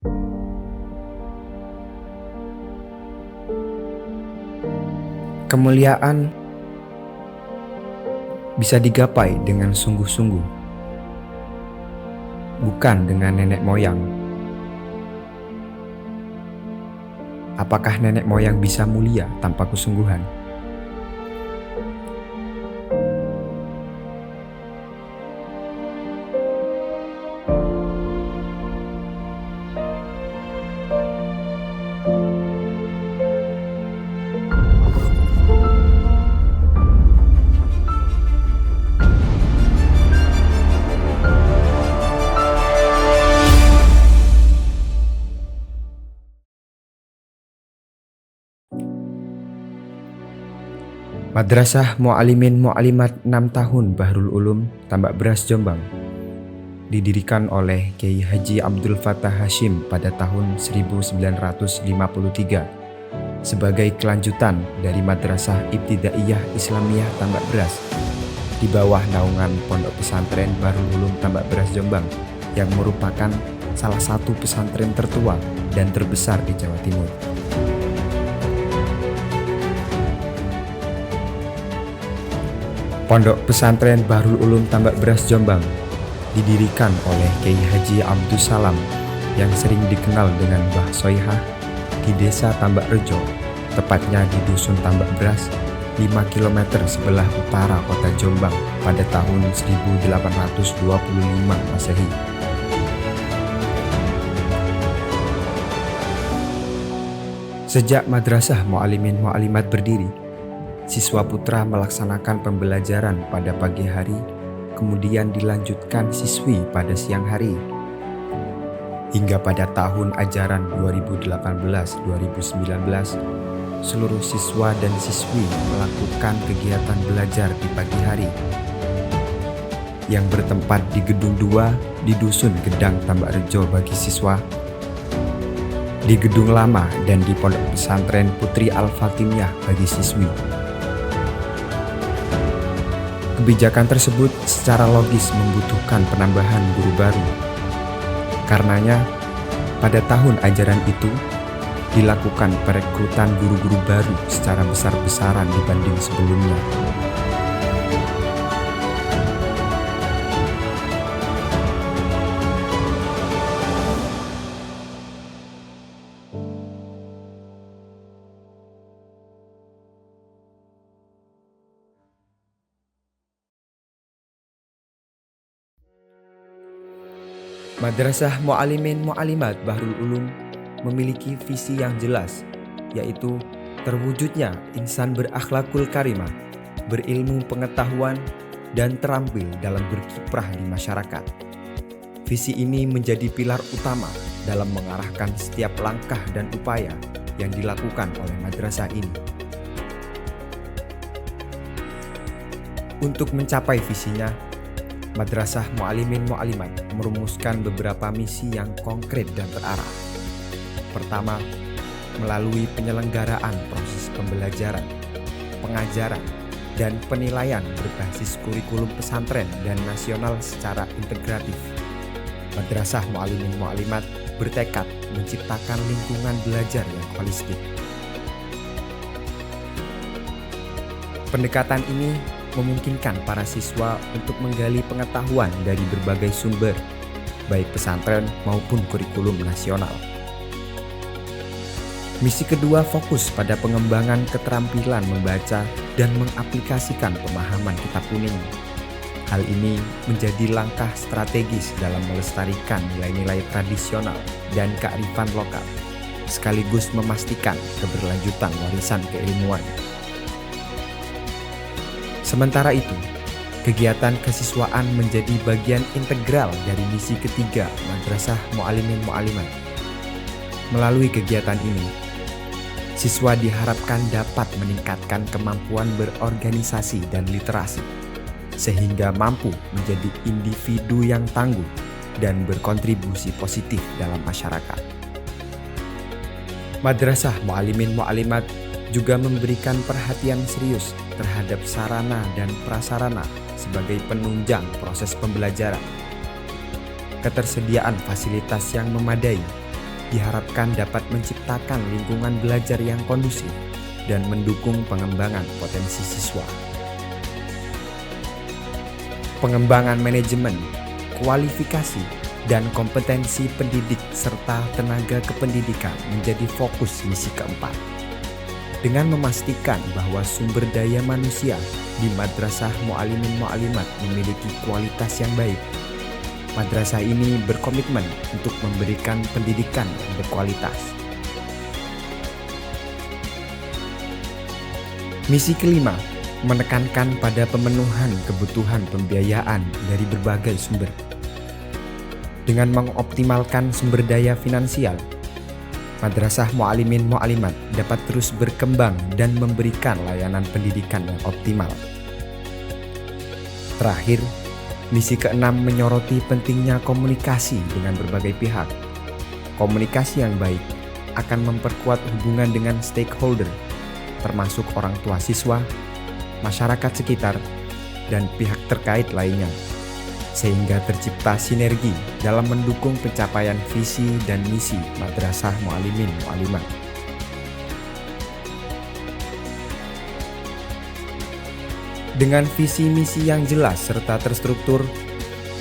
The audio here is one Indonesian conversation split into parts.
Kemuliaan bisa digapai dengan sungguh-sungguh, bukan dengan nenek moyang. Apakah nenek moyang bisa mulia tanpa kesungguhan? Madrasah Mu'alimin Mu'alimat 6 tahun Bahrul Ulum, Tambak Beras, Jombang, didirikan oleh Kiai Haji Abdul Fattah Hashim pada tahun 1953 sebagai kelanjutan dari Madrasah Ibtidaiyah Islamiyah Tambak Beras di bawah naungan Pondok Pesantren Bahrul Ulum Tambak Beras, Jombang, yang merupakan salah satu pesantren tertua dan terbesar di Jawa Timur. Pondok Pesantren Bahrul Ulum Tambak Beras, Jombang didirikan oleh Kiai Haji Abdus Salam yang sering dikenal dengan Mbah Soihah di Desa Tambak Rejo, tepatnya di Dusun Tambak Beras, 5 km sebelah utara kota Jombang pada tahun 1825 Masehi. Sejak Madrasah Mu'alimin Mu'alimat berdiri, siswa putra melaksanakan pembelajaran pada pagi hari, kemudian dilanjutkan siswi pada siang hari. Hingga pada tahun ajaran 2018-2019, seluruh siswa dan siswi melakukan kegiatan belajar di pagi hari yang bertempat di Gedung 2 di Dusun Gedang Tambak Rejo bagi siswa, di Gedung Lama dan di Pondok Pesantren Putri Al-Fatimiyah bagi siswi. Kebijakan tersebut secara logis membutuhkan penambahan guru baru. Karenanya, pada tahun ajaran itu dilakukan perekrutan guru-guru baru secara besar-besaran dibanding sebelumnya. Madrasah Mu'alimin Mu'alimat Bahrul Ulum memiliki visi yang jelas, yaitu terwujudnya insan berakhlakul karimah, berilmu pengetahuan, dan terampil dalam berkiprah di masyarakat. Visi ini menjadi pilar utama dalam mengarahkan setiap langkah dan upaya yang dilakukan oleh madrasah ini. Untuk mencapai visinya, Madrasah Mu'alimin Mu'alimat merumuskan beberapa misi yang konkret dan terarah. Pertama, melalui penyelenggaraan proses pembelajaran, pengajaran, dan penilaian berbasis kurikulum pesantren dan nasional secara integratif, Madrasah Mu'alimin Mu'alimat bertekad menciptakan lingkungan belajar yang holistik. Pendekatan ini memungkinkan para siswa untuk menggali pengetahuan dari berbagai sumber, baik pesantren maupun kurikulum nasional. Misi kedua fokus pada pengembangan keterampilan membaca dan mengaplikasikan pemahaman kitab kuning. Hal ini menjadi langkah strategis dalam melestarikan nilai-nilai tradisional dan kearifan lokal, sekaligus memastikan keberlanjutan warisan keilmuan. Sementara itu, kegiatan kesiswaan menjadi bagian integral dari misi ketiga Madrasah Mu'alimin Mu'alimat. Melalui kegiatan ini, siswa diharapkan dapat meningkatkan kemampuan berorganisasi dan literasi, sehingga mampu menjadi individu yang tangguh dan berkontribusi positif dalam masyarakat. Madrasah Mu'alimin Mu'alimat juga memberikan perhatian serius terhadap sarana dan prasarana sebagai penunjang proses pembelajaran. Ketersediaan fasilitas yang memadai, diharapkan dapat menciptakan lingkungan belajar yang kondusif dan mendukung pengembangan potensi siswa. Pengembangan manajemen, kualifikasi, dan kompetensi pendidik serta tenaga kependidikan menjadi fokus misi keempat. Dengan memastikan bahwa sumber daya manusia di Madrasah Mu'alimin Mu'alimat memiliki kualitas yang baik, madrasah ini berkomitmen untuk memberikan pendidikan yang berkualitas. Misi kelima, menekankan pada pemenuhan kebutuhan pembiayaan dari berbagai sumber. Dengan mengoptimalkan sumber daya finansial, Madrasah Mu'alimin Mu'alimat dapat terus berkembang dan memberikan layanan pendidikan yang optimal. Terakhir, misi keenam menyoroti pentingnya komunikasi dengan berbagai pihak. Komunikasi yang baik akan memperkuat hubungan dengan stakeholder, termasuk orang tua siswa, masyarakat sekitar, dan pihak terkait lainnya, sehingga tercipta sinergi dalam mendukung pencapaian visi dan misi Madrasah Mu'alimin Mu'alimat. Dengan visi misi yang jelas serta terstruktur,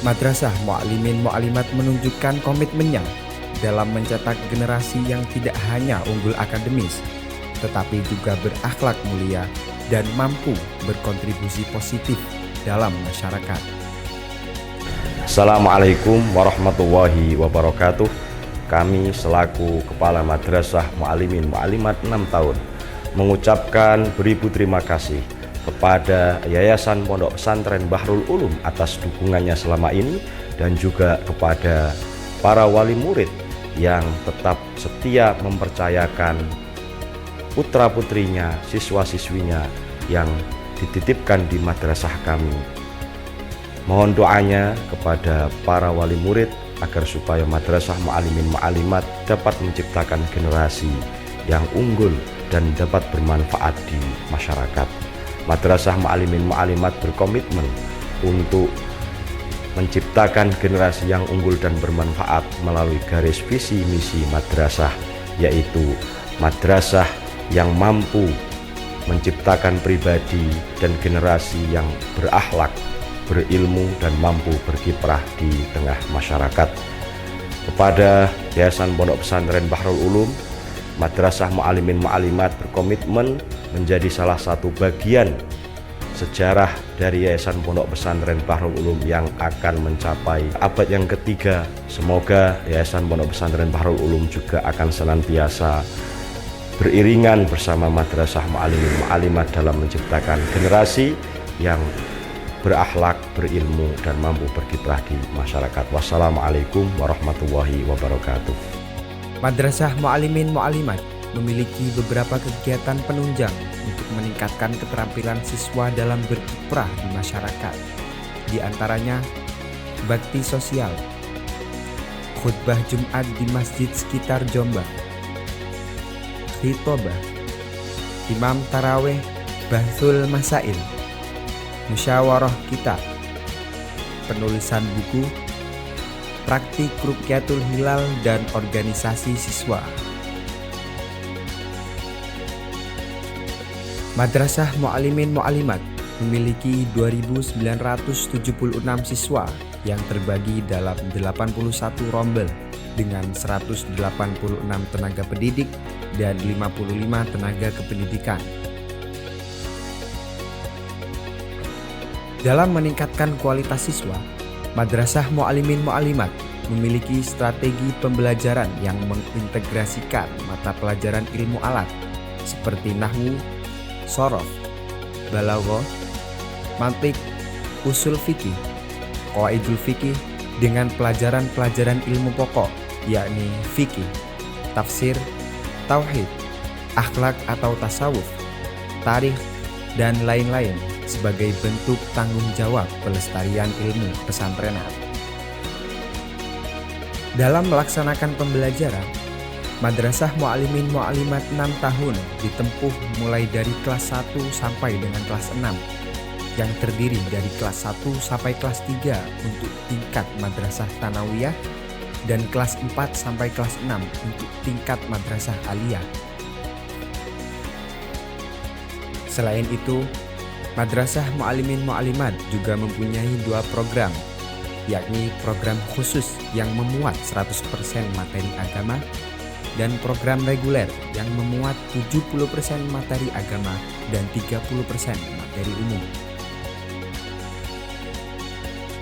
Madrasah Mu'alimin Mu'alimat menunjukkan komitmennya dalam mencetak generasi yang tidak hanya unggul akademis, tetapi juga berakhlak mulia dan mampu berkontribusi positif dalam masyarakat. Assalamualaikum warahmatullahi wabarakatuh. Kami selaku Kepala Madrasah Mu'alimin Mu'alimat 6 tahun mengucapkan beribu terima kasih kepada Yayasan Pondok Pesantren Bahrul Ulum atas dukungannya selama ini, dan juga kepada para wali murid yang tetap setia mempercayakan putra-putrinya, siswa-siswinya yang dititipkan di madrasah kami. Mohon doanya kepada para wali murid agar supaya Madrasah Mu'alimin Mu'alimat dapat menciptakan generasi yang unggul dan dapat bermanfaat di masyarakat. Madrasah Mu'alimin Mu'alimat berkomitmen untuk menciptakan generasi yang unggul dan bermanfaat melalui garis visi misi madrasah, yaitu madrasah yang mampu menciptakan pribadi dan generasi yang berakhlak, berilmu, dan mampu berkiprah di tengah masyarakat. Kepada Yayasan Pondok Pesantren Bahrul Ulum, Madrasah Mu'alimin Mu'alimat berkomitmen menjadi salah satu bagian sejarah dari Yayasan Pondok Pesantren Bahrul Ulum yang akan mencapai abad yang ketiga. Semoga Yayasan Pondok Pesantren Bahrul Ulum juga akan senantiasa beriringan bersama Madrasah Mu'alimin Mu'alimat dalam menciptakan generasi yang berakhlak, berilmu, dan mampu berkiprah di masyarakat. Wassalamualaikum warahmatullahi wabarakatuh. Madrasah Mu'alimin Mu'alimat memiliki beberapa kegiatan penunjang untuk meningkatkan keterampilan siswa dalam berkiprah di masyarakat. Di antaranya, bakti sosial, khutbah Jumat di masjid sekitar Jombang, khitobah, imam taraweh, bahsul masail, musyawarah kitab, penulisan buku, praktik rukyatul hilal, dan organisasi siswa. Madrasah Mu'alimin Mu'alimat memiliki 2.976 siswa yang terbagi dalam 81 rombel dengan 186 tenaga pendidik dan 55 tenaga kependidikan. Dalam meningkatkan kualitas siswa, Madrasah Mu'alimin Mu'alimat memiliki strategi pembelajaran yang mengintegrasikan mata pelajaran ilmu alat seperti nahwu, shorof, balaghah, mantik, usul fikih, qawaidul fikih dengan pelajaran-pelajaran ilmu pokok yakni fikih, tafsir, tauhid, akhlak atau tasawuf, tarikh, dan lain-lain sebagai bentuk tanggung jawab pelestarian ilmu pesantrenan. Dalam melaksanakan pembelajaran, Madrasah Mu'alimin Mu'alimat 6 tahun ditempuh mulai dari kelas 1 sampai dengan kelas 6 yang terdiri dari kelas 1 sampai kelas 3 untuk tingkat madrasah tsanawiyah dan kelas 4 sampai kelas 6 untuk tingkat madrasah aliyah. Selain itu, Madrasah Mu'alimin Mu'alimat juga mempunyai 2 program, yakni program khusus yang memuat 100% materi agama dan program reguler yang memuat 70% materi agama dan 30% materi umum.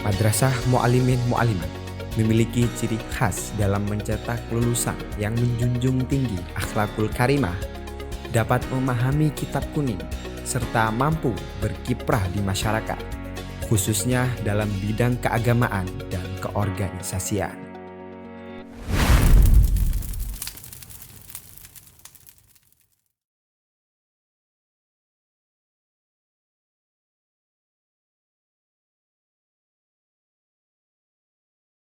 Madrasah Mu'alimin Mu'alimat memiliki ciri khas dalam mencetak lulusan yang menjunjung tinggi akhlakul karimah, dapat memahami kitab kuning, serta mampu berkiprah di masyarakat, khususnya dalam bidang keagamaan dan keorganisasian.